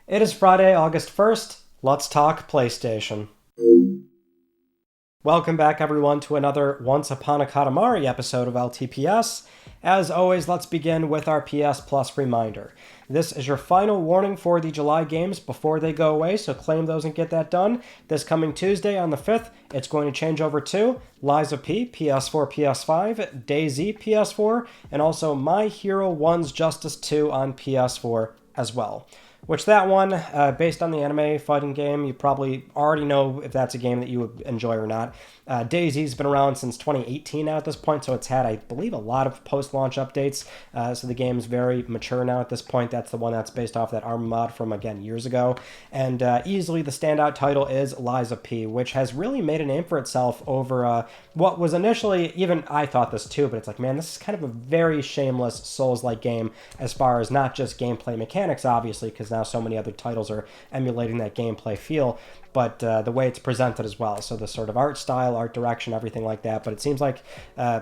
It is Friday, August 1st. Let's talk PlayStation. Welcome back, everyone, to another Once Upon a Katamari episode of LTPS. As always, let's begin with our PS Plus reminder. This is your final warning for the July games before they go away, so claim those and get that done. This coming Tuesday on the 5th, it's going to change over to Lies of P, PS4, PS5, DayZ, PS4, and also My Hero 1's Justice 2 on PS4 as well. Which that one, based on the anime fighting game, you probably already know if that's a game that you would enjoy or not. DayZ's been around since 2018 now at this point, so it's had, I believe, a lot of post-launch updates. So the game's very mature now at this point. That's the one that's based off that ARMA mod from, again, years ago. And easily the standout title is Lies of P, which has really made a name for itself over what was initially, even I thought this too, but it's like, man, this is kind of a very shameless Souls-like game as far as not just gameplay mechanics, obviously, because now so many other titles are emulating that gameplay feel, but the way it's presented as well. So the sort of art style, art direction, everything like that. But it seems like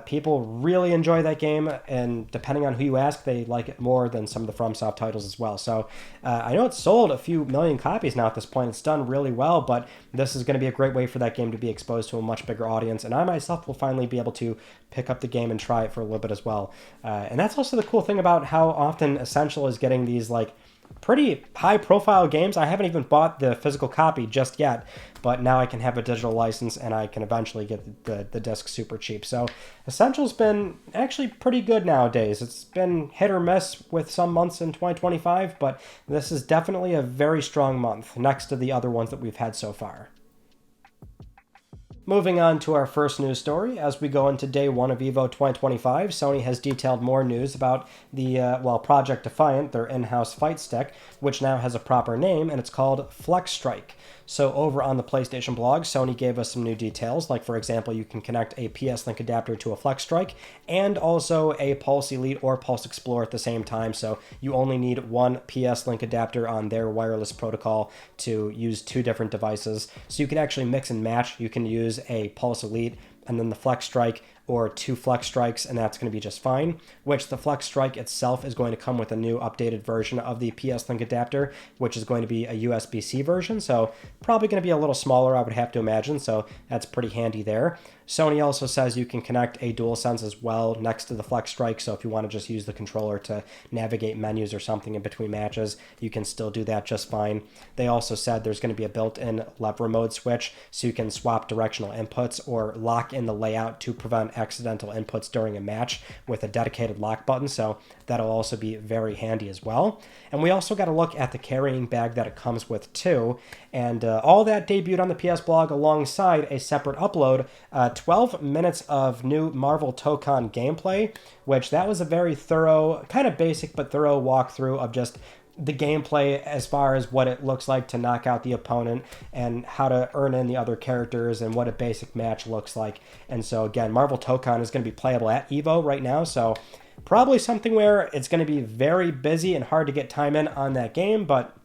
people really enjoy that game, and depending on who you ask, they like it more than some of the FromSoft titles as well. So I know it's sold a few million copies now at this point. It's done really well, but this is going to be a great way for that game to be exposed to a much bigger audience, and I myself will finally be able to pick up the game and try it for a little bit as well. And that's also the cool thing about how often Essential is getting these like pretty high profile games. I haven't even bought the physical copy just yet, but now I can have a digital license and I can eventually get the disc super cheap. So Essential's been actually pretty good nowadays. It's been hit or miss with some months in 2025, but this is definitely a very strong month next to the other ones that we've had so far. Moving on to our first news story, as we go into day one of EVO 2025, Sony has detailed more news about the, Project Defiant, their in-house fight stick, which now has a proper name, and it's called Flex Strike. So over on the PlayStation blog, Sony gave us some new details, like for example, you can connect a PS Link adapter to a Flex Strike, and also a Pulse Elite or Pulse Explorer at the same time, so you only need one PS Link adapter on their wireless protocol to use two different devices. So you can actually mix and match. You can use a Pulse Elite and then the Flex Strike, or two Flex Strikes, and that's going to be just fine, which the Flex Strike itself is going to come with a new updated version of the PS Link adapter, which is going to be a USB-C version, so probably going to be a little smaller, I would have to imagine, so that's pretty handy there. Sony also says you can connect a DualSense as well next to the Flex Strike, so if you want to just use the controller to navigate menus or something in between matches, you can still do that just fine. They also said there's going to be a built-in lever mode switch, so you can swap directional inputs or lock in the layout to prevent accidental inputs during a match with a dedicated lock button, so that'll also be very handy as well. And we also got to look at the carrying bag that it comes with too, and all that debuted on the PS blog alongside a separate upload, 12 minutes of new Marvel Tokon gameplay, which that was a very thorough, kind of basic but thorough walkthrough of just the gameplay as far as what it looks like to knock out the opponent and how to earn in the other characters and what a basic match looks like. And so again, Marvel Tokon is going to be playable at EVO right now, so probably something where it's going to be very busy and hard to get time in on that game, but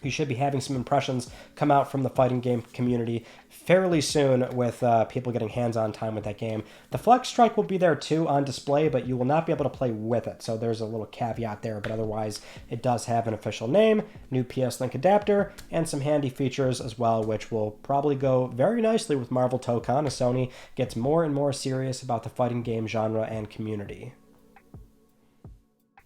you should be having some impressions come out from the fighting game community fairly soon with people getting hands-on time with that game. The Flex Strike will be there too on display, but you will not be able to play with it, so there's a little caveat there, but otherwise it does have an official name, new PS Link adapter, and some handy features as well, which will probably go very nicely with Marvel Tokon as Sony gets more and more serious about the fighting game genre and community.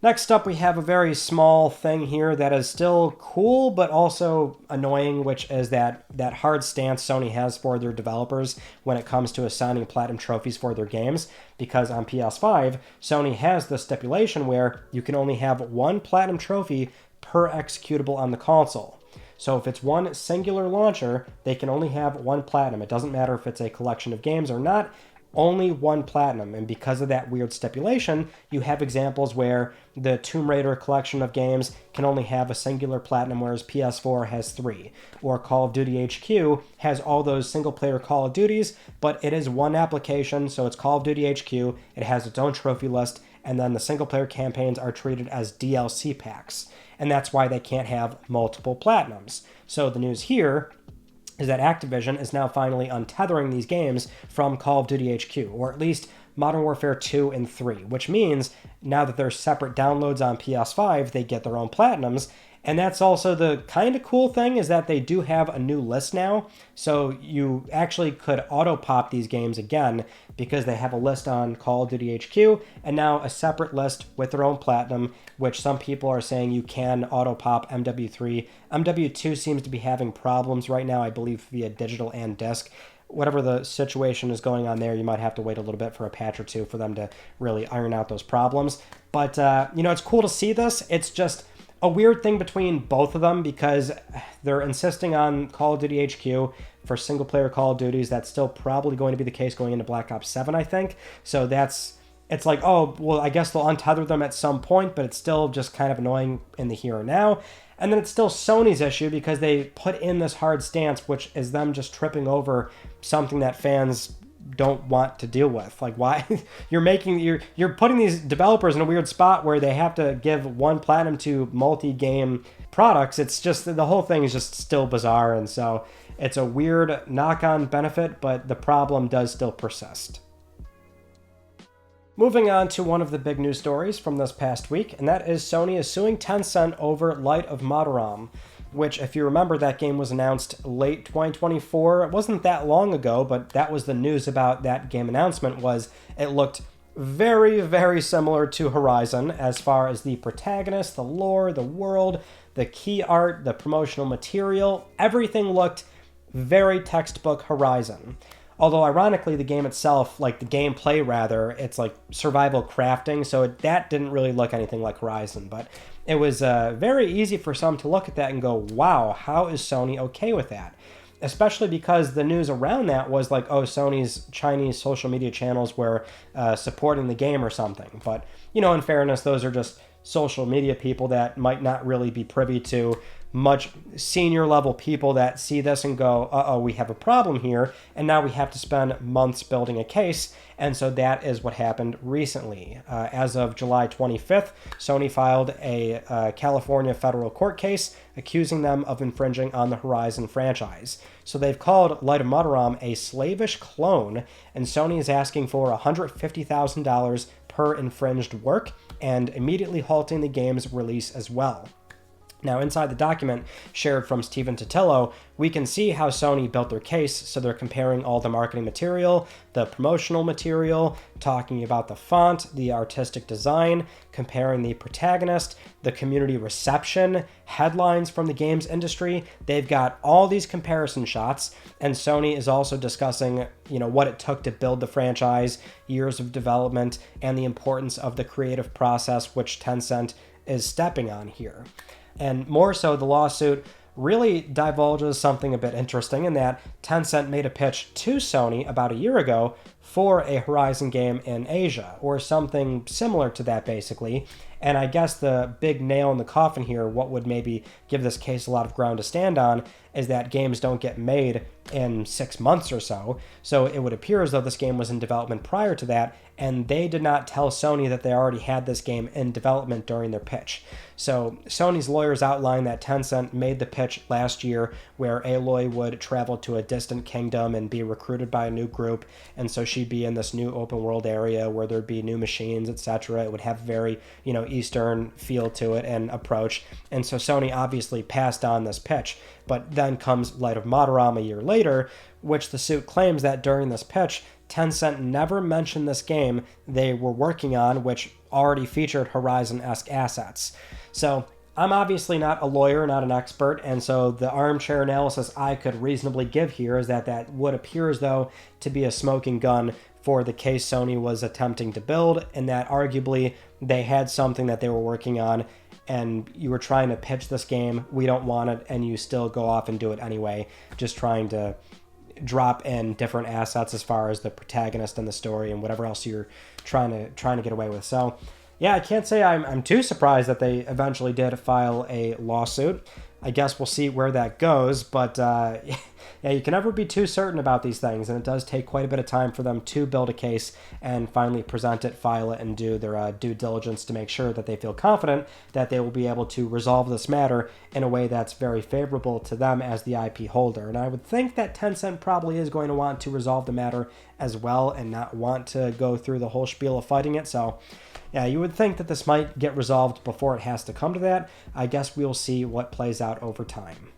Next up, we have a very small thing here that is still cool, but also annoying, which is that hard stance Sony has for their developers when it comes to assigning platinum trophies for their games, because on PS5, Sony has the stipulation where you can only have one platinum trophy per executable on the console. So if it's one singular launcher, they can only have one platinum. It doesn't matter if it's a collection of games or not, only one platinum. And because of that weird stipulation, you have examples where the Tomb Raider collection of games can only have a singular platinum, whereas PS4 has three. Or Call of Duty HQ has all those single-player Call of Duties, but it is one application, so it's Call of Duty HQ, it has its own trophy list, and then the single-player campaigns are treated as DLC packs. And that's why they can't have multiple platinums. So the news here is that Activision is now finally untethering these games from Call of Duty HQ, or at least Modern Warfare 2 and 3, which means now that they're separate downloads on PS5, they get their own platinums, And that's also the kind of cool thing is that they do have a new list now. So you actually could auto pop these games again because they have a list on Call of Duty HQ and now a separate list with their own platinum, which some people are saying you can auto pop MW3. MW2 seems to be having problems right now, I believe, via digital and disc. Whatever the situation is going on there, you might have to wait a little bit for a patch or two for them to really iron out those problems. But, it's cool to see this. It's just a weird thing between both of them because they're insisting on Call of Duty HQ for single-player Call of Duties. That's still probably going to be the case going into Black Ops 7, I think. So it's like, oh, well, I guess they'll untether them at some point, but it's still just kind of annoying in the here and now. And then it's still Sony's issue because they put in this hard stance, which is them just tripping over something that fans don't want to deal with. Like, why you're putting these developers in a weird spot where they have to give one platinum to multi-game products. It's just the whole thing is just still bizarre, and so it's a weird knock-on benefit, but the problem does still persist. Moving on to one of the big news stories from this past week, and that is Sony is suing Tencent over Light of Moritam, which, if you remember, that game was announced late 2024. It wasn't that long ago, but that was the news about that game announcement was it looked very, very similar to Horizon as far as the protagonist, the lore, the world, the key art, the promotional material. Everything looked very textbook Horizon. Although, ironically, the game itself, like the gameplay rather, it's like survival crafting, so that didn't really look anything like Horizon. But it was very easy for some to look at that and go, wow, how is Sony okay with that? Especially because the news around that was like, oh, Sony's Chinese social media channels were supporting the game or something. But, in fairness, those are just social media people that might not really be privy to much senior level people that see this and go, uh-oh, we have a problem here, and now we have to spend months building a case. And so that is what happened recently. As of July 25th, Sony filed a California federal court case accusing them of infringing on the Horizon franchise. So they've called Light of Moritam a slavish clone, and Sony is asking for $150,000 per infringed work and immediately halting the game's release as well. Now, inside the document shared from Stephen Totillo, we can see how Sony built their case. So they're comparing all the marketing material, the promotional material, talking about the font, the artistic design, comparing the protagonist, the community reception, headlines from the games industry. They've got all these comparison shots, and Sony is also discussing, what it took to build the franchise, years of development, and the importance of the creative process, which Tencent is stepping on here. And more so, the lawsuit really divulges something a bit interesting in that Tencent made a pitch to Sony about a year ago for a Horizon game in Asia, or something similar to that, basically. And I guess the big nail in the coffin here, what would maybe give this case a lot of ground to stand on, is that games don't get made in 6 months or so. So it would appear as though this game was in development prior to that, and they did not tell Sony that they already had this game in development during their pitch. So Sony's lawyers outlined that Tencent made the pitch last year where Aloy would travel to a distant kingdom and be recruited by a new group, and so she'd be in this new open world area where there'd be new machines, etc. It would have very, Eastern feel to it and approach, and so Sony obviously passed on this pitch. But then comes Light of Moritam a year later, which the suit claims that during this pitch, Tencent never mentioned this game they were working on, which already featured Horizon-esque assets. So I'm obviously not a lawyer, not an expert, and so the armchair analysis I could reasonably give here is that would appear as though to be a smoking gun for the case Sony was attempting to build, and that arguably they had something that they were working on, and you were trying to pitch this game, we don't want it, and you still go off and do it anyway, just trying to drop in different assets as far as the protagonist and the story and whatever else you're trying to get away with. So yeah, I can't say I'm too surprised that they eventually did file a lawsuit. I guess we'll see where that goes, but yeah, you can never be too certain about these things, and it does take quite a bit of time for them to build a case and finally present it, file it, and do their due diligence to make sure that they feel confident that they will be able to resolve this matter in a way that's very favorable to them as the IP holder. And I would think that Tencent probably is going to want to resolve the matter as well and not want to go through the whole spiel of fighting it. So yeah, you would think that this might get resolved before it has to come to that. I guess we'll see what plays out over time.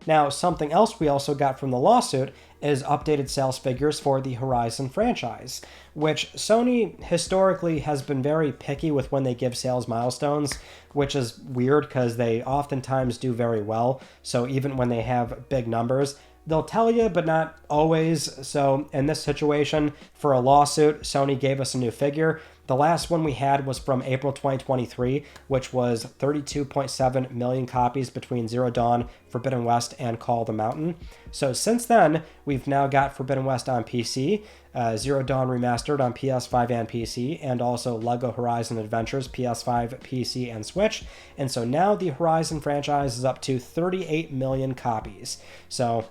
Now, something else we also got from the lawsuit is updated sales figures for the Horizon franchise, which Sony historically has been very picky with when they give sales milestones, which is weird because they oftentimes do very well. So even when they have big numbers, they'll tell you, but not always. So in this situation, for a lawsuit, Sony gave us a new figure. The last one we had was from April 2023, which was 32.7 million copies between Zero Dawn, Forbidden West, and Call of the Mountain. So since then, we've now got Forbidden West on PC, Zero Dawn Remastered on PS5 and PC, and also LEGO Horizon Adventures, PS5, PC, and Switch. And so now the Horizon franchise is up to 38 million copies. So,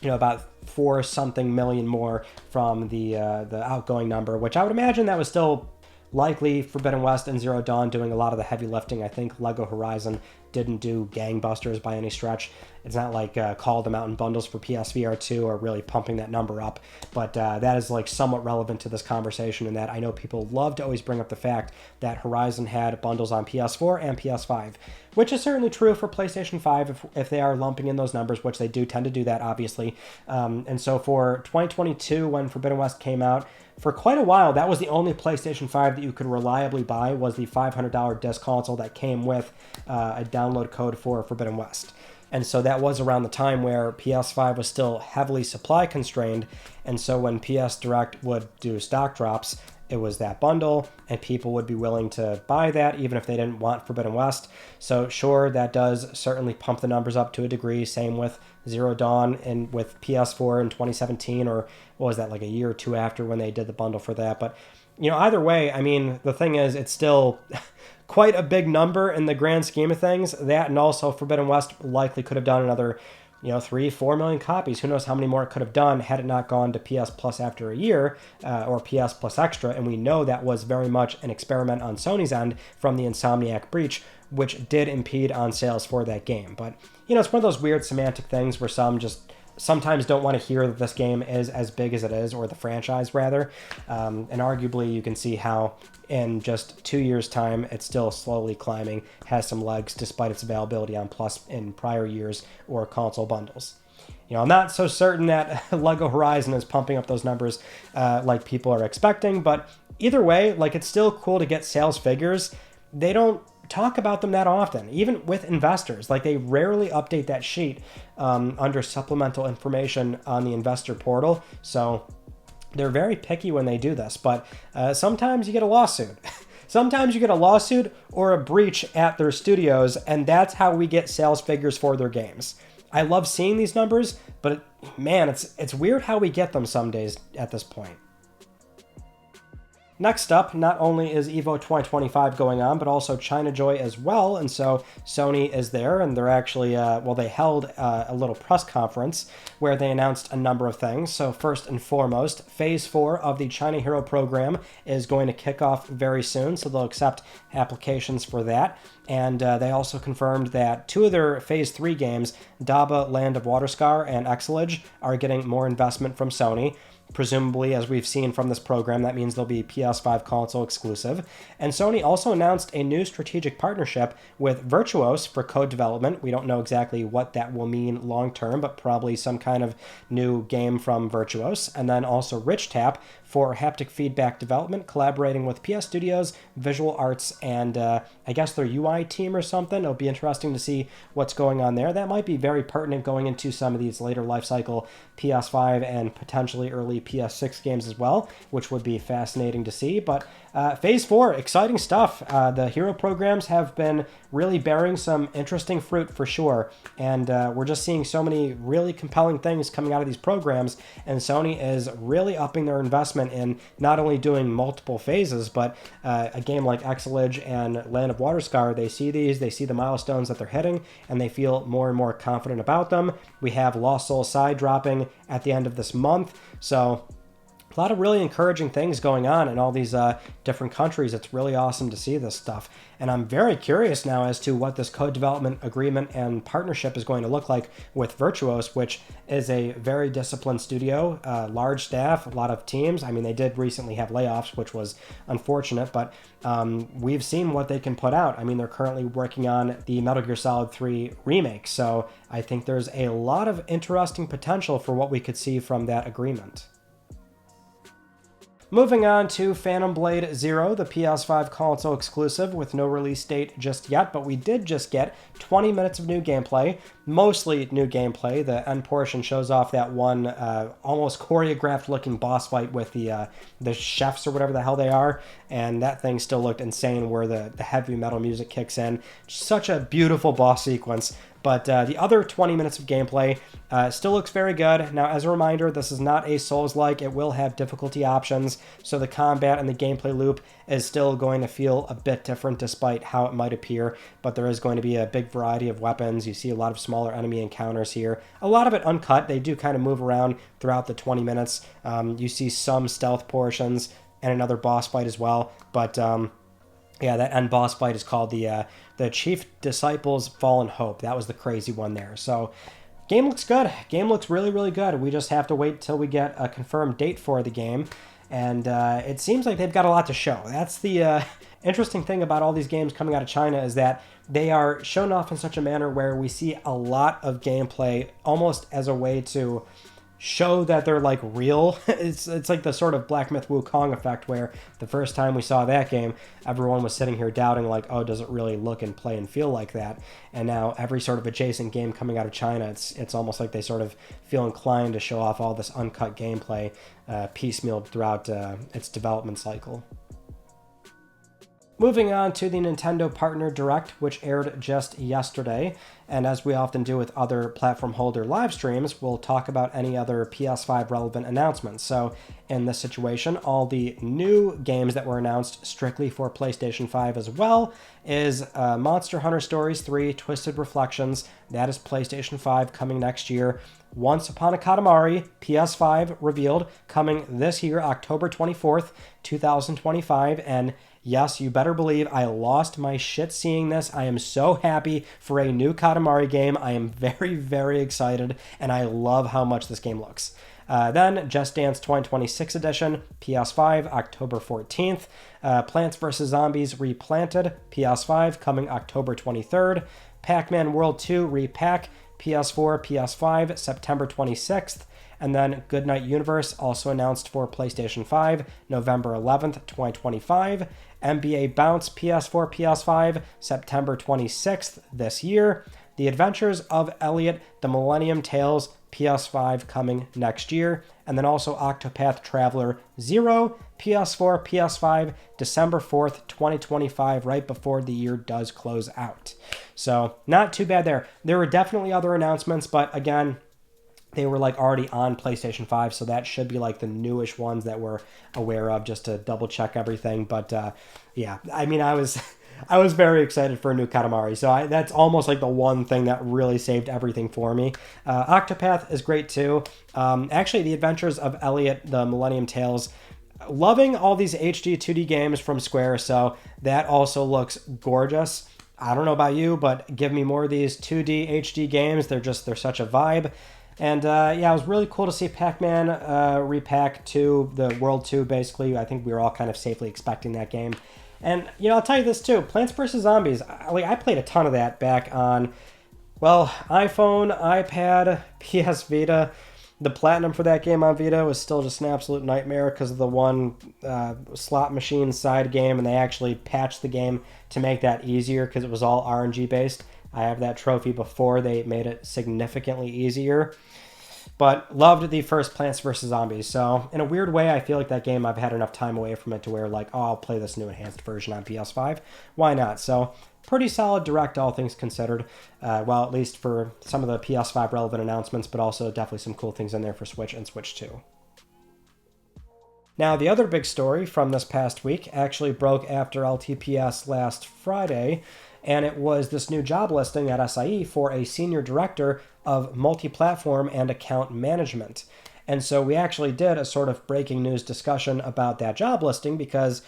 about 4-something million more from the outgoing number, which I would imagine that was still likely Forbidden West and Zero Dawn doing a lot of the heavy lifting. I think LEGO Horizon didn't do gangbusters by any stretch. It's not like Call of the Mountain bundles for PSVR 2 are really pumping that number up, but that is like somewhat relevant to this conversation in that I know people love to always bring up the fact that Horizon had bundles on PS4 and PS5, which is certainly true for PlayStation 5 if they are lumping in those numbers, which they do tend to do that, obviously. And so for 2022, when Forbidden West came out, for quite a while, that was the only PlayStation 5 that you could reliably buy, was the $500 disc console that came with a download code for Forbidden West. And so that was around the time where PS5 was still heavily supply constrained. And so when PS Direct would do stock drops, it was that bundle, and people would be willing to buy that even if they didn't want Forbidden West. So sure, that does certainly pump the numbers up to a degree. Same with Zero Dawn and with PS4 in 2017, or what was that, like a year or two after when they did the bundle for that. But, either way, I mean, the thing is, it's still quite a big number in the grand scheme of things. That, and also Forbidden West likely could have done another 3-4 million copies. Who knows how many more it could have done had it not gone to PS Plus after a year, or PS Plus Extra. And we know that was very much an experiment on Sony's end from the Insomniac breach, which did impede on sales for that game. But, it's one of those weird semantic things where some just sometimes don't want to hear that this game is as big as it is, or the franchise rather. And arguably you can see how in just 2 years' time, it's still slowly climbing, has some legs despite its availability on Plus in prior years or console bundles. I'm not so certain that LEGO Horizon is pumping up those numbers like people are expecting, but either way, it's still cool to get sales figures. They don't talk about them that often, even with investors. They rarely update that sheet under supplemental information on the investor portal. So they're very picky when they do this, but sometimes you get a lawsuit. Sometimes you get a lawsuit or a breach at their studios, and that's how we get sales figures for their games. I love seeing these numbers, but man, it's weird how we get them some days at this point. Next up, not only is EVO 2025 going on, but also China Joy as well. And so Sony is there, and they're actually, they held a little press conference where they announced a number of things. So first and foremost, Phase 4 of the China Hero program is going to kick off very soon, so they'll accept applications for that. And they also confirmed that 2 of their Phase 3 games, Daba, Land of Waterscar, and Exilage, are getting more investment from Sony. Presumably, as we've seen from this program, that means they'll be PS5 console exclusive. And Sony also announced a new strategic partnership with Virtuous for code development. We don't know exactly what that will mean long term, but probably some kind of new game from Virtuous. And then also RichTap for haptic feedback development, collaborating with PS Studios, Visual Arts, and I guess their UI team or something. It'll be interesting to see what's going on there. That might be very pertinent going into some of these later lifecycle PS5 and potentially early PS6 games as well, which would be fascinating to see. But Phase 4, exciting stuff. The Hero programs have been really bearing some interesting fruit for sure, and we're just seeing so many really compelling things coming out of these programs, and Sony is really upping their investment investment in not only doing multiple phases, but a game like Exilage and Land of Waterscar, they see these, they see the milestones that they're hitting, and they feel more and more confident about them. We have Lost Soul Side dropping at the end of this month, so a lot of really encouraging things going on in all these different countries. It's really awesome to see this stuff. And I'm very curious now as to what this co-development agreement and partnership is going to look like with Virtuous, which is a very disciplined studio, large staff, a lot of teams. I mean, they did recently have layoffs, which was unfortunate, but we've seen what they can put out. I mean, they're currently working on the Metal Gear Solid 3 remake, so I think there's a lot of interesting potential for what we could see from that agreement. Moving on to Phantom Blade Zero, the PS5 console exclusive with no release date just yet, but we did just get 20 minutes of new gameplay, mostly new gameplay. The end portion shows off that one almost choreographed looking boss fight with the chefs or whatever the hell they are, and that thing still looked insane where the heavy metal music kicks in. Such a beautiful boss sequence. But the other 20 minutes of gameplay still looks very good. Now, as a reminder, this is not a Souls-like. It will have difficulty options, so the combat and the gameplay loop is still going to feel a bit different despite how it might appear, but there is going to be a big variety of weapons. You see a lot of smaller enemy encounters here. A lot of it uncut. They do kind of move around throughout the 20 minutes. You see some stealth portions and another boss fight as well, but yeah, that end boss fight is called the Chief Disciples Fallen Hope. That was the crazy one there. So game looks good. Game looks really, really good. We just have to wait till we get a confirmed date for the game. And it seems like they've got a lot to show. That's the interesting thing about all these games coming out of China, is that they are shown off in such a manner where we see a lot of gameplay almost as a way to show that they're like real. It's like the sort of Black Myth Wukong effect, where the first time we saw that game, everyone was sitting here doubting like, oh, does it really look and play and feel like that? And now every sort of adjacent game coming out of China, it's almost like they sort of feel inclined to show off all this uncut gameplay piecemeal throughout its development cycle. Moving on to the Nintendo Partner Direct, which aired just yesterday, and as we often do with other platform holder live streams, we'll talk about any other PS5 relevant announcements. So in this situation, all the new games that were announced strictly for PlayStation 5 as well is Monster Hunter Stories 3 Twisted Reflections. That is PlayStation 5 coming next year. Once Upon a Katamari, PS5 revealed, coming this year, October 24th, 2025, and yes, you better believe I lost my shit seeing this. I am so happy for a new Katamari game. I am very, very excited, and I love how much this game looks. Then, Just Dance 2026 edition, PS5, October 14th. Plants vs. Zombies Replanted, PS5, coming October 23rd. Pac-Man World 2 Repack, PS4, PS5, September 26th. And then Goodnight Universe, also announced for PlayStation 5, November 11th, 2025. NBA Bounce, PS4, PS5, September 26th this year. The Adventures of Elliot, The Millennium Tales, PS5 coming next year. And then also Octopath Traveler 0, PS4, PS5, December 4th, 2025, right before the year does close out. So not too bad there. There were definitely other announcements, but again, they were like already on PlayStation 5, so that should be like the newish ones that we're aware of, just to double check everything. But yeah, I mean, I was very excited for a new Katamari, so that's almost like the one thing that really saved everything for me. Octopath is great too. Actually, The Adventures of Elliot, The Millennium Tales, loving all these HD 2D games from Square, so that also looks gorgeous. I don't know about you, but give me more of these 2D HD games. They're such a vibe. And yeah, it was really cool to see Pac-Man Repack 2, the World 2, basically. I think we were all kind of safely expecting that game. And, you know, I'll tell you this too. Plants vs. Zombies, I played a ton of that back on, well, iPhone, iPad, PS Vita. The platinum for that game on Vita was still just an absolute nightmare because of the one slot machine side game, and they actually patched the game to make that easier because it was all RNG based. I have that trophy before they made it significantly easier. But loved the first Plants vs. Zombies. So in a weird way, I feel like that game, I've had enough time away from it to where like, oh, I'll play this new enhanced version on PS5. Why not? So pretty solid Direct, all things considered. Well, at least for some of the PS5 relevant announcements, but also definitely some cool things in there for Switch and Switch 2. Now, the other big story from this past week actually broke after LTPS last Friday, and it was this new job listing at SIE for a senior director of multi-platform and account management. And so we actually did a sort of breaking news discussion about that job listing because,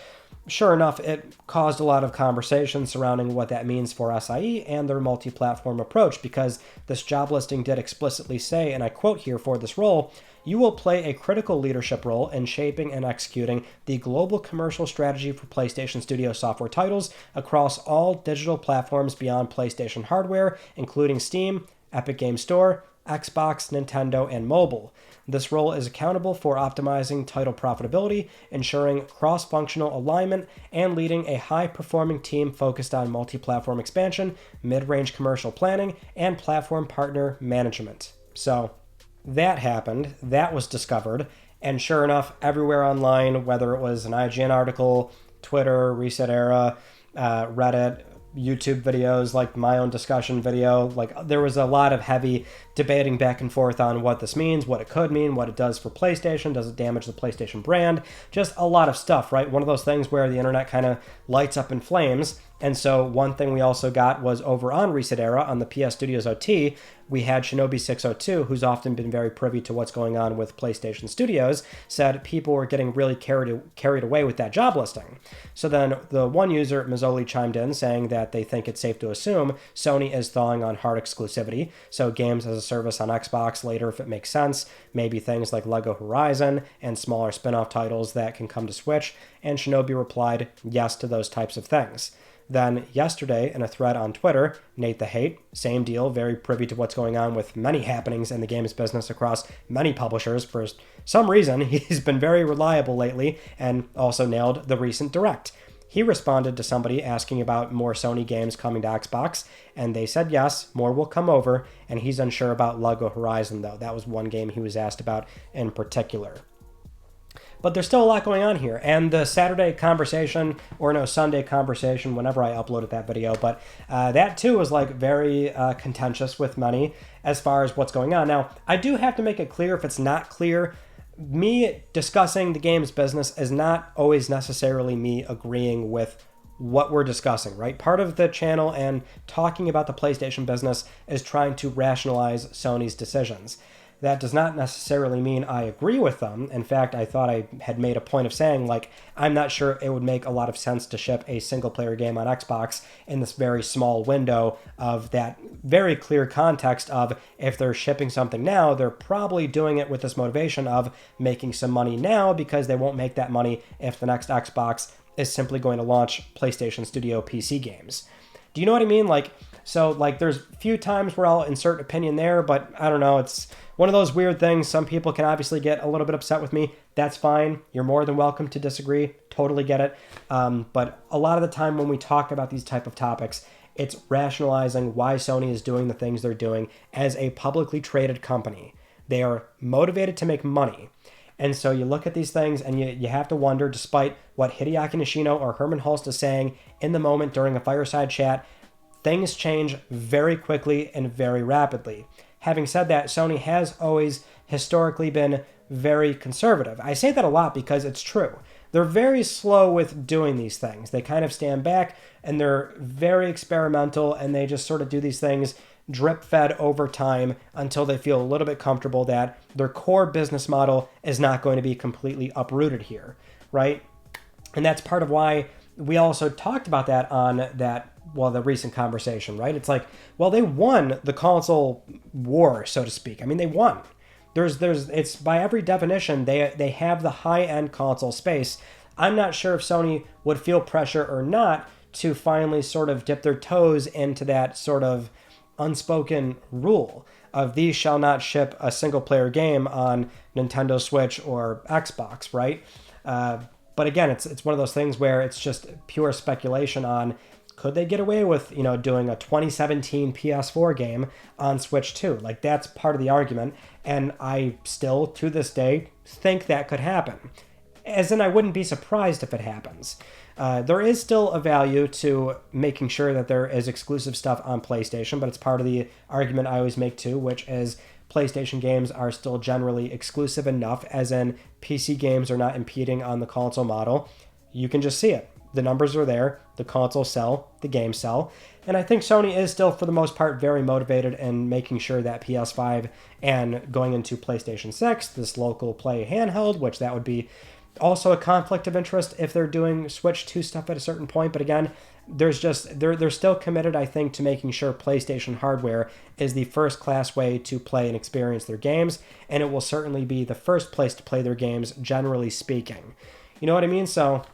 sure enough, it caused a lot of conversation surrounding what that means for SIE and their multi-platform approach, because this job listing did explicitly say, and I quote here for this role, "You will play a critical leadership role in shaping and executing the global commercial strategy for PlayStation Studio software titles across all digital platforms beyond PlayStation hardware, including Steam, Epic Game Store, Xbox, Nintendo, and mobile. This role is accountable for optimizing title profitability, ensuring cross-functional alignment, and leading a high-performing team focused on multi-platform expansion, mid-range commercial planning, and platform partner management." So that happened, that was discovered, and sure enough, everywhere online, whether it was an IGN article, Twitter, Reset Era, Reddit, YouTube videos, like my own discussion video, like there was a lot of heavy debating back and forth on what this means, what it could mean, what it does for PlayStation, does it damage the PlayStation brand, just a lot of stuff, right? One of those things where the internet kind of lights up in flames. And so one thing we also got was over on Reset Era on the PS Studios OT, we had Shinobi602, who's often been very privy to what's going on with PlayStation Studios, said people were getting really carried away with that job listing. So then the one user, Mazzoli, chimed in saying that they think it's safe to assume Sony is thawing on hard exclusivity, so games as a service on Xbox later if it makes sense, maybe things like Lego Horizon and smaller spin-off titles that can come to Switch, and Shinobi replied yes to those types of things. Then yesterday, in a thread on Twitter, Nate the Hate, same deal, very privy to what's going on with many happenings in the games business across many publishers. For some reason, he's been very reliable lately and also nailed the recent Direct. He responded to somebody asking about more Sony games coming to Xbox, and they said yes, more will come over, and he's unsure about Lego Horizon, though. That was one game he was asked about in particular. But there's still a lot going on here. And the Saturday conversation, or no, Sunday conversation, whenever I uploaded that video, but that too was like very contentious with many as far as what's going on. Now, I do have to make it clear, if it's not clear, me discussing the games business is not always necessarily me agreeing with what we're discussing, right? Part of the channel and talking about the PlayStation business is trying to rationalize Sony's decisions. That does not necessarily mean I agree with them. In fact, I thought I had made a point of saying, like, I'm not sure it would make a lot of sense to ship a single-player game on Xbox in this very small window of that very clear context of if they're shipping something now, they're probably doing it with this motivation of making some money now because they won't make that money if the next Xbox is simply going to launch PlayStation Studio PC games. Do you know what I mean? There's a few times where I'll insert opinion there, but I don't know, it's one of those weird things. Some people can obviously get a little bit upset with me. That's fine. You're more than welcome to disagree. Totally get it. But a lot of the time when we talk about these type of topics, it's rationalizing why Sony is doing the things they're doing as a publicly traded company. They are motivated to make money. And so you look at these things and you have to wonder, despite what Hideaki Nishino or Herman Hulst is saying in the moment during a fireside chat, things change very quickly and very rapidly. Having said that, Sony has always historically been very conservative. I say that a lot because it's true. They're very slow with doing these things. They kind of stand back and they're very experimental and they just sort of do these things drip-fed over time until they feel a little bit comfortable that their core business model is not going to be completely uprooted here, right? And that's part of why we also talked about that on the recent conversation, right? It's like, well, they won the console war, so to speak. I mean, they won. It's by every definition, they have the high-end console space. I'm not sure if Sony would feel pressure or not to finally sort of dip their toes into that sort of unspoken rule of these shall not ship a single-player game on Nintendo Switch or Xbox, right? But again, it's one of those things where it's just pure speculation on could they get away with, doing a 2017 PS4 game on Switch 2? Like, that's part of the argument. And I still, to this day, think that could happen. as in I wouldn't be surprised if it happens. There is still a value to making sure that there is exclusive stuff on PlayStation, but it's part of the argument I always make too, which is PlayStation games are still generally exclusive enough, as in PC games are not impeding on the console model. You can just see it. The numbers are there, the consoles sell, the games sell, and I think Sony is still, for the most part, very motivated in making sure that PS5 and going into PlayStation 6, this local play handheld, which that would be also a conflict of interest if they're doing Switch 2 stuff at a certain point, but again, they're still committed, I think, to making sure PlayStation hardware is the first class way to play and experience their games, and it will certainly be the first place to play their games, generally speaking. You know what I mean? So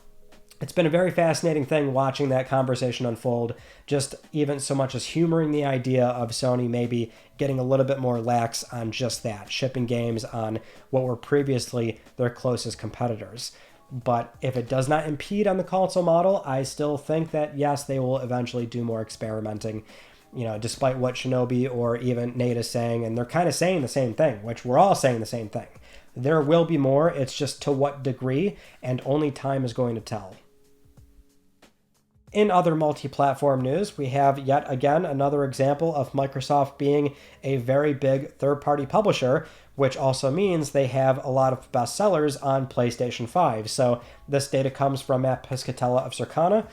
it's been a very fascinating thing watching that conversation unfold, just even so much as humoring the idea of Sony maybe getting a little bit more lax on just that, shipping games on what were previously their closest competitors. But if it does not impede on the console model, I still think that, yes, they will eventually do more experimenting, despite what Shinobi or even Nate is saying, and they're kind of saying the same thing, which we're all saying the same thing. There will be more, it's just to what degree, and only time is going to tell. In other multi-platform news, we have yet again another example of Microsoft being a very big third-party publisher, which also means they have a lot of bestsellers on PlayStation 5. So this data comes from Matt Piscatella of Circana,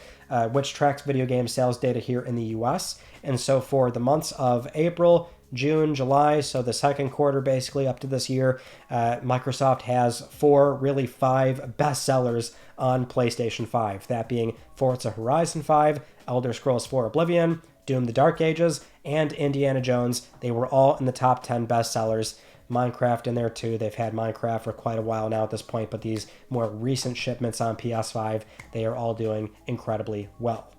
which tracks video game sales data here in the US. And so for the months of April, June, July, so the second quarter basically up to this year, Microsoft has 5 bestsellers on PlayStation 5, that being Forza Horizon 5, Elder Scrolls 4 Oblivion, Doom the Dark Ages, and Indiana Jones. They were all in the top 10 bestsellers. Minecraft in there too. They've had Minecraft for quite a while now at this point, but these more recent shipments on PS5, they are all doing incredibly well.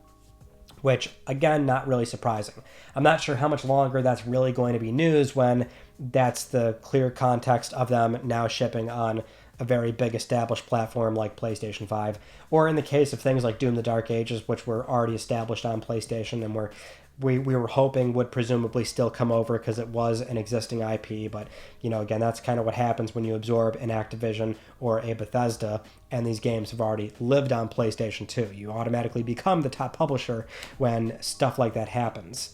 Which, again, not really surprising. I'm not sure how much longer that's really going to be news when that's the clear context of them now shipping on a very big established platform like PlayStation 5, or in the case of things like Doom the Dark Ages, which were already established on PlayStation and we were hoping would presumably still come over because it was an existing IP, but again, that's kind of what happens when you absorb an Activision or a Bethesda, and these games have already lived on PlayStation 2. You automatically become the top publisher when stuff like that happens.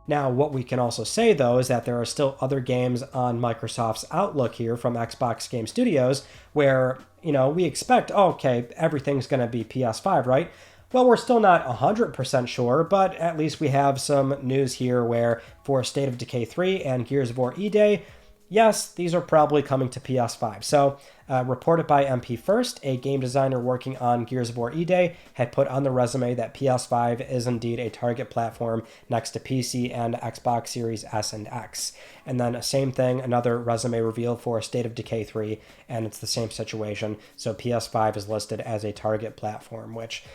Now, what we can also say, though, is that there are still other games on Microsoft's Outlook here from Xbox Game Studios where, we expect, everything's going to be PS5, right? Well, we're still not 100% sure, but at least we have some news here where for State of Decay 3 and Gears of War E-Day, yes, these are probably coming to PS5. So, reported by MP First, a game designer working on Gears of War E-Day had put on the resume that PS5 is indeed a target platform next to PC and Xbox Series S and X. And then same thing, another resume reveal for State of Decay 3, and it's the same situation. So PS5 is listed as a target platform, which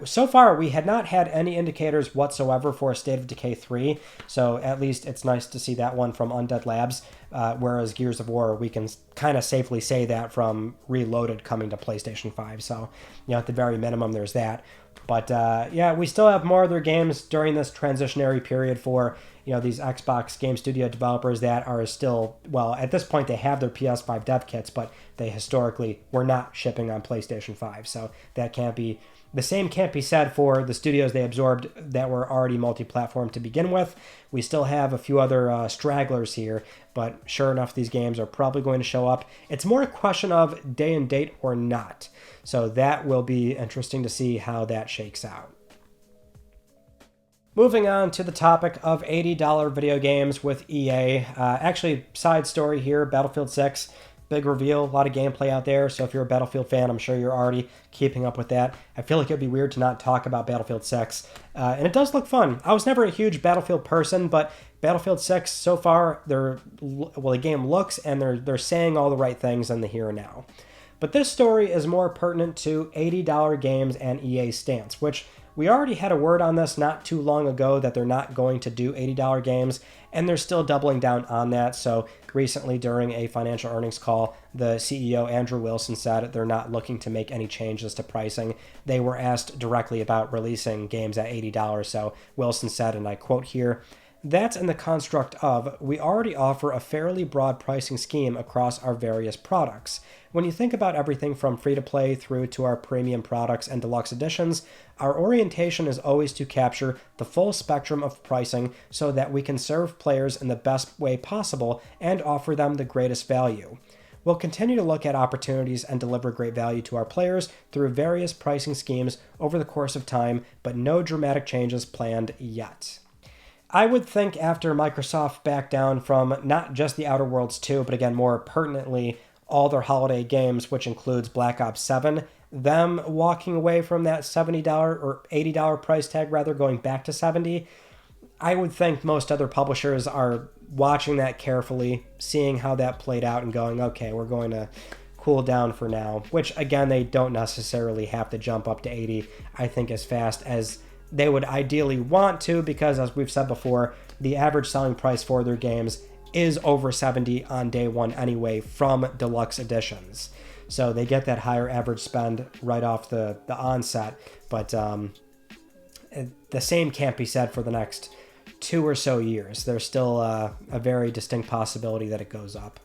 so far we had not had any indicators whatsoever for State of Decay 3. So at least it's nice to see that one from Undead Labs. Whereas Gears of War, we can kind of safely say that from Reloaded coming to PlayStation 5. So, at the very minimum, there's that. But, we still have more of their games during this transitionary period for, these Xbox Game Studio developers that are still, at this point, they have their PS5 dev kits, but they historically were not shipping on PlayStation 5. So that can't be... The same can't be said for the studios they absorbed that were already multi-platform to begin with. We still have a few other stragglers here, but sure enough, these games are probably going to show up. It's more a question of day and date or not. So that will be interesting to see how that shakes out. Moving on to the topic of $80 video games with EA. Actually, side story here, Battlefield 6. Big reveal, a lot of gameplay out there, so if you're a Battlefield fan, I'm sure you're already keeping up with that. I feel like it'd be weird to not talk about Battlefield 6, and it does look fun. I was never a huge Battlefield person, but Battlefield 6, so far, the game looks and they're saying all the right things in the here and now. But this story is more pertinent to $80 games and EA's stance, which we already had a word on this not too long ago that they're not going to do $80 games, and they're still doubling down on that. So recently during a financial earnings call, the CEO, Andrew Wilson, said they're not looking to make any changes to pricing. They were asked directly about releasing games at $80. So Wilson said, and I quote here, "That's in the construct of, we already offer a fairly broad pricing scheme across our various products. when you think about everything from free-to-play through to our premium products and deluxe editions, our orientation is always to capture the full spectrum of pricing so that we can serve players in the best way possible and offer them the greatest value. We'll continue to look at opportunities and deliver great value to our players through various pricing schemes over the course of time, but no dramatic changes planned yet. I would think after Microsoft backed down from not just the Outer Worlds 2, but again, more pertinently, all their holiday games, which includes Black Ops 7, them walking away from that $70 or $80 price tag, rather, going back to $70, I would think most other publishers are watching that carefully, seeing how that played out and going, okay, we're going to cool down for now, which again, they don't necessarily have to jump up to 80, I think, as fast as they would ideally want to, because as we've said before, the average selling price for their games is over 70 on day one anyway from deluxe editions. So they get that higher average spend right off the onset, but the same can't be said for the next 2 or so years. There's still a very distinct possibility that it goes up.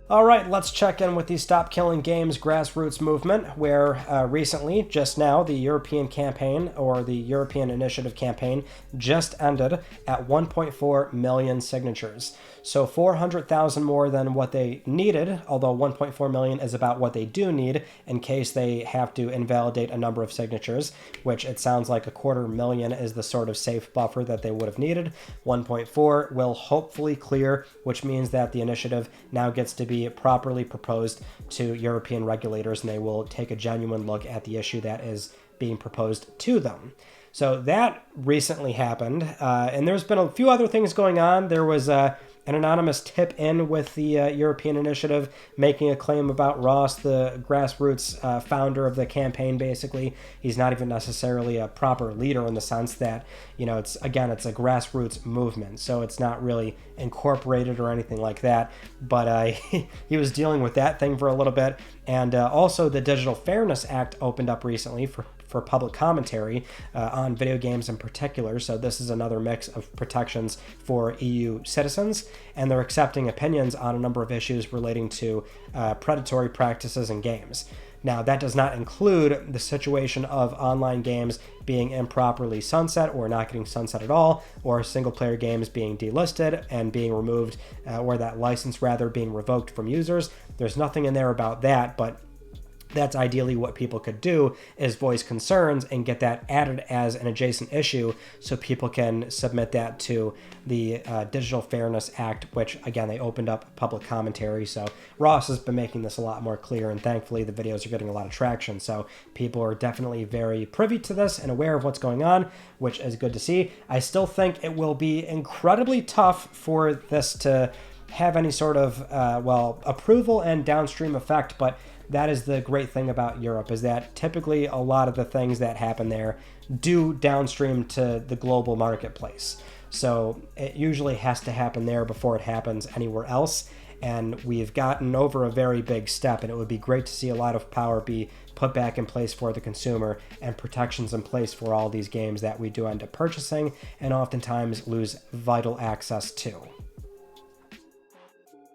All right, let's check in with the Stop Killing Games grassroots movement, where recently, just now, the European campaign, or the European Initiative campaign, just ended at 1.4 million signatures. So 400,000 more than what they needed, although 1.4 million is about what they do need in case they have to invalidate a number of signatures, which it sounds like 250,000 is the sort of safe buffer that they would have needed. 1.4 will hopefully clear, which means that the initiative now gets to be properly proposed to European regulators, and they will take a genuine look at the issue that is being proposed to them. So that recently happened, and there's been a few other things going on. There was an anonymous tip in with the European Initiative making a claim about Ross, the grassroots founder of the campaign, basically. He's not even necessarily a proper leader in the sense that, it's a grassroots movement, so it's not really incorporated or anything like that. But he was dealing with that thing for a little bit. And also the Digital Fairness Act opened up recently for public commentary on video games in particular. So this is another mix of protections for EU citizens, and they're accepting opinions on a number of issues relating to predatory practices in games. Now, that does not include the situation of online games being improperly sunset or not getting sunset at all, or single-player games being delisted and being removed, or that license rather being revoked from users. There's nothing in there about that, but that's ideally what people could do, is voice concerns and get that added as an adjacent issue so people can submit that to the Digital Fairness Act, which, again, they opened up public commentary. So Ross has been making this a lot more clear, and thankfully the videos are getting a lot of traction. So people are definitely very privy to this and aware of what's going on, which is good to see. I still think it will be incredibly tough for this to have any sort of, approval and downstream effect, but that is the great thing about Europe, is that typically a lot of the things that happen there do downstream to the global marketplace. So it usually has to happen there before it happens anywhere else. And we've gotten over a very big step, and it would be great to see a lot of power be put back in place for the consumer and protections in place for all these games that we do end up purchasing and oftentimes lose vital access to.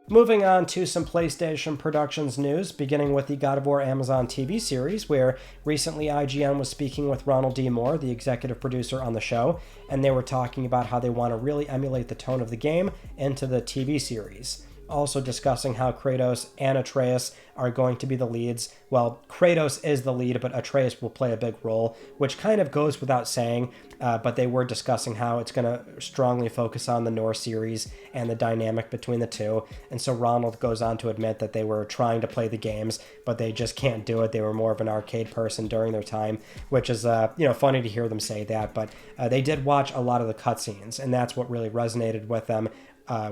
Moving on to some PlayStation Productions news, beginning with the God of War Amazon TV series, where recently IGN was speaking with Ronald D. Moore, the executive producer on the show, and they were talking about how they want to really emulate the tone of the game into the TV series. Also discussing how Kratos and Atreus are going to be the leads. Well, Kratos is the lead, but Atreus will play a big role, which kind of goes without saying, but they were discussing how it's going to strongly focus on the Norse series and the dynamic between the two. And so Ronald goes on to admit that they were trying to play the games, but they just can't do it. They were more of an arcade person during their time, which is funny to hear them say that. But they did watch a lot of the cutscenes, and that's what really resonated with them.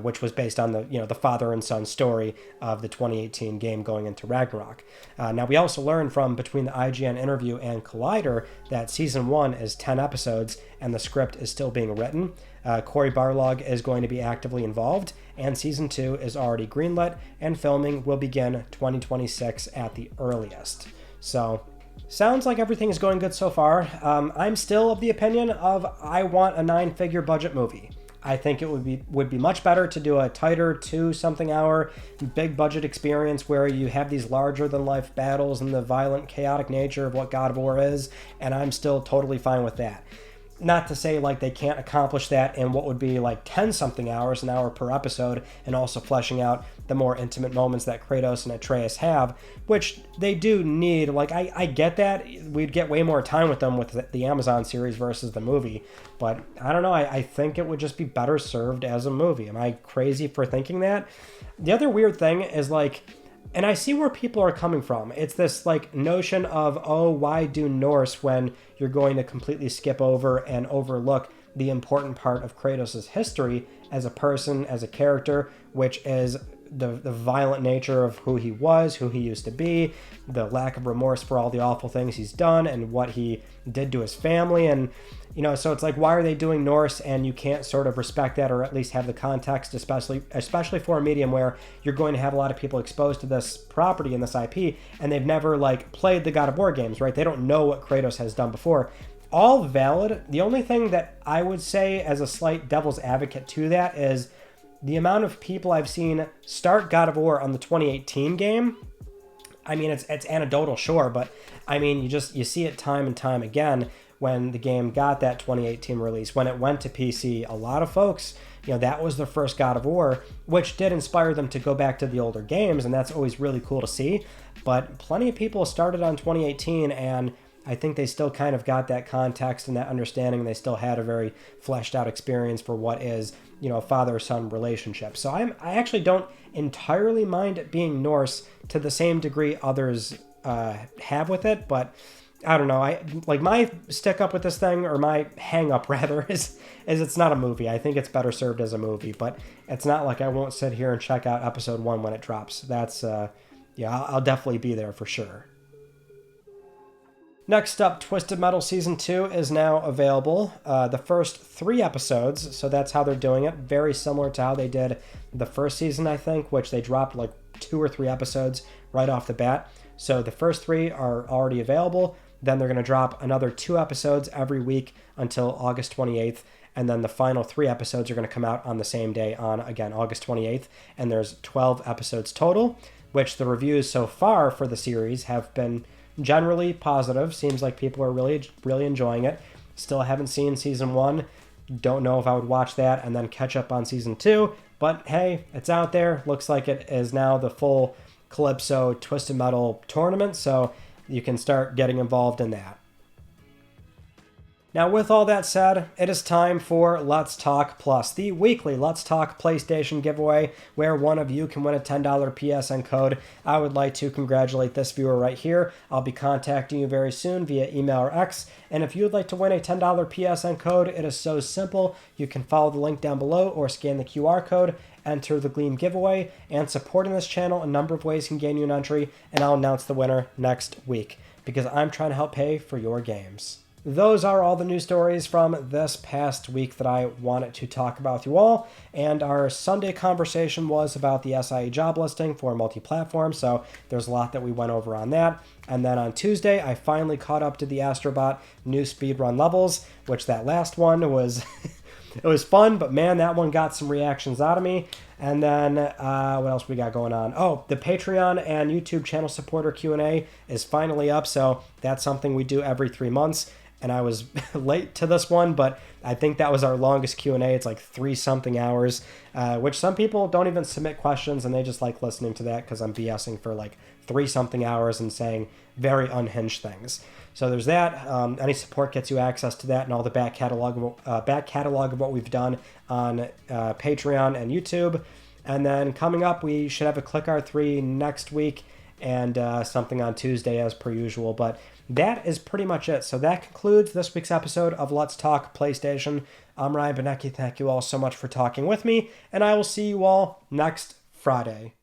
Which was based on the father and son story of the 2018 game going into Ragnarok. Now, we also learned from between the IGN interview and Collider that Season 1 is 10 episodes and the script is still being written. Cory Barlog is going to be actively involved, and Season 2 is already greenlit, and filming will begin 2026 at the earliest. So, sounds like everything is going good so far. I'm still of the opinion of I want a 9-figure budget movie. I think it would be much better to do a tighter 2-something hour big budget experience where you have these larger than life battles and the violent, chaotic nature of what God of War is, and I'm still totally fine with that. Not to say like they can't accomplish that in what would be like 10 something hours, an hour per episode, and also fleshing out the more intimate moments that Kratos and Atreus have, which they do need. Like, I get that. We'd get way more time with them with the Amazon series versus the movie, but I don't know. I think it would just be better served as a movie. Am I crazy for thinking that? The other weird thing is like, and I see where people are coming from. It's this like notion of, oh, why do Norse when you're going to completely skip over and overlook the important part of Kratos' history as a person, as a character, which is the violent nature of who he was, who he used to be, the lack of remorse for all the awful things he's done and what he did to his family. And, you know, so it's like, why are they doing Norse and you can't sort of respect that or at least have the context, especially for a medium where you're going to have a lot of people exposed to this property and this IP and they've never like played the God of War games, right? They don't know what Kratos has done before. All valid. The only thing that I would say as a slight devil's advocate to that is the amount of people I've seen start God of War on the 2018 game. I mean, it's anecdotal, sure, but I mean, you see it time and time again when the game got that 2018 release. When it went to PC, a lot of folks, you know, that was their first God of War, which did inspire them to go back to the older games, and that's always really cool to see. But plenty of people started on 2018, and I think they still kind of got that context and that understanding. They still had a very fleshed out experience for what is, you know, a father-son relationship. So I actually don't entirely mind it being Norse to the same degree others have with it, but I don't know. I like my stick up with this thing, or my hang up rather, is it's not a movie. I think it's better served as a movie, but it's not like I won't sit here and check out episode 1 when it drops. That's yeah, I'll definitely be there for sure. Next up, Twisted Metal Season 2 is now available. The first 3 episodes, so that's how they're doing it. Very similar to how they did the first season, I think, which they dropped like 2 or 3 episodes right off the bat. So the first 3 are already available. Then they're going to drop another 2 episodes every week until August 28th. And then the final 3 episodes are going to come out on the same day on, again, August 28th. And there's 12 episodes total, which the reviews so far for the series have been generally positive. Seems like people are really, really enjoying it. Still haven't seen season 1. Don't know if I would watch that and then catch up on season 2. But hey, it's out there. Looks like it is now the full Calypso Twisted Metal tournament. So you can start getting involved in that. Now, with all that said, it is time for Let's Talk Plus, the weekly Let's Talk PlayStation giveaway, where one of you can win a $10 PSN code. I would like to congratulate this viewer right here. I'll be contacting you very soon via email or X, and if you would like to win a $10 PSN code, it is so simple. You can follow the link down below or scan the QR code, enter the Gleam giveaway, and supporting this channel, a number of ways can gain you an entry, and I'll announce the winner next week, because I'm trying to help pay for your games. Those are all the news stories from this past week that I wanted to talk about with you all. And our Sunday conversation was about the SIE job listing for Multiplatform, so there's a lot that we went over on that. And then on Tuesday, I finally caught up to the Astrobot new speedrun levels, which that last one was... It was fun, but man, that one got some reactions out of me. And then what else we got going on? Oh, the Patreon and YouTube channel supporter Q&A is finally up, so that's something we do every 3 months. And I was late to this one, but I think that was our longest Q&A. It's like 3-something hours, which some people don't even submit questions, and they just like listening to that because I'm BSing for like 3-something hours and saying very unhinged things. So there's that. Any support gets you access to that and all the back catalog of what we've done on Patreon and YouTube. And then coming up, we should have a Click R3 next week and something on Tuesday as per usual. But that is pretty much it. So that concludes this week's episode of Let's Talk PlayStation. I'm Ryan Benecki. Thank you all so much for talking with me, and I will see you all next Friday.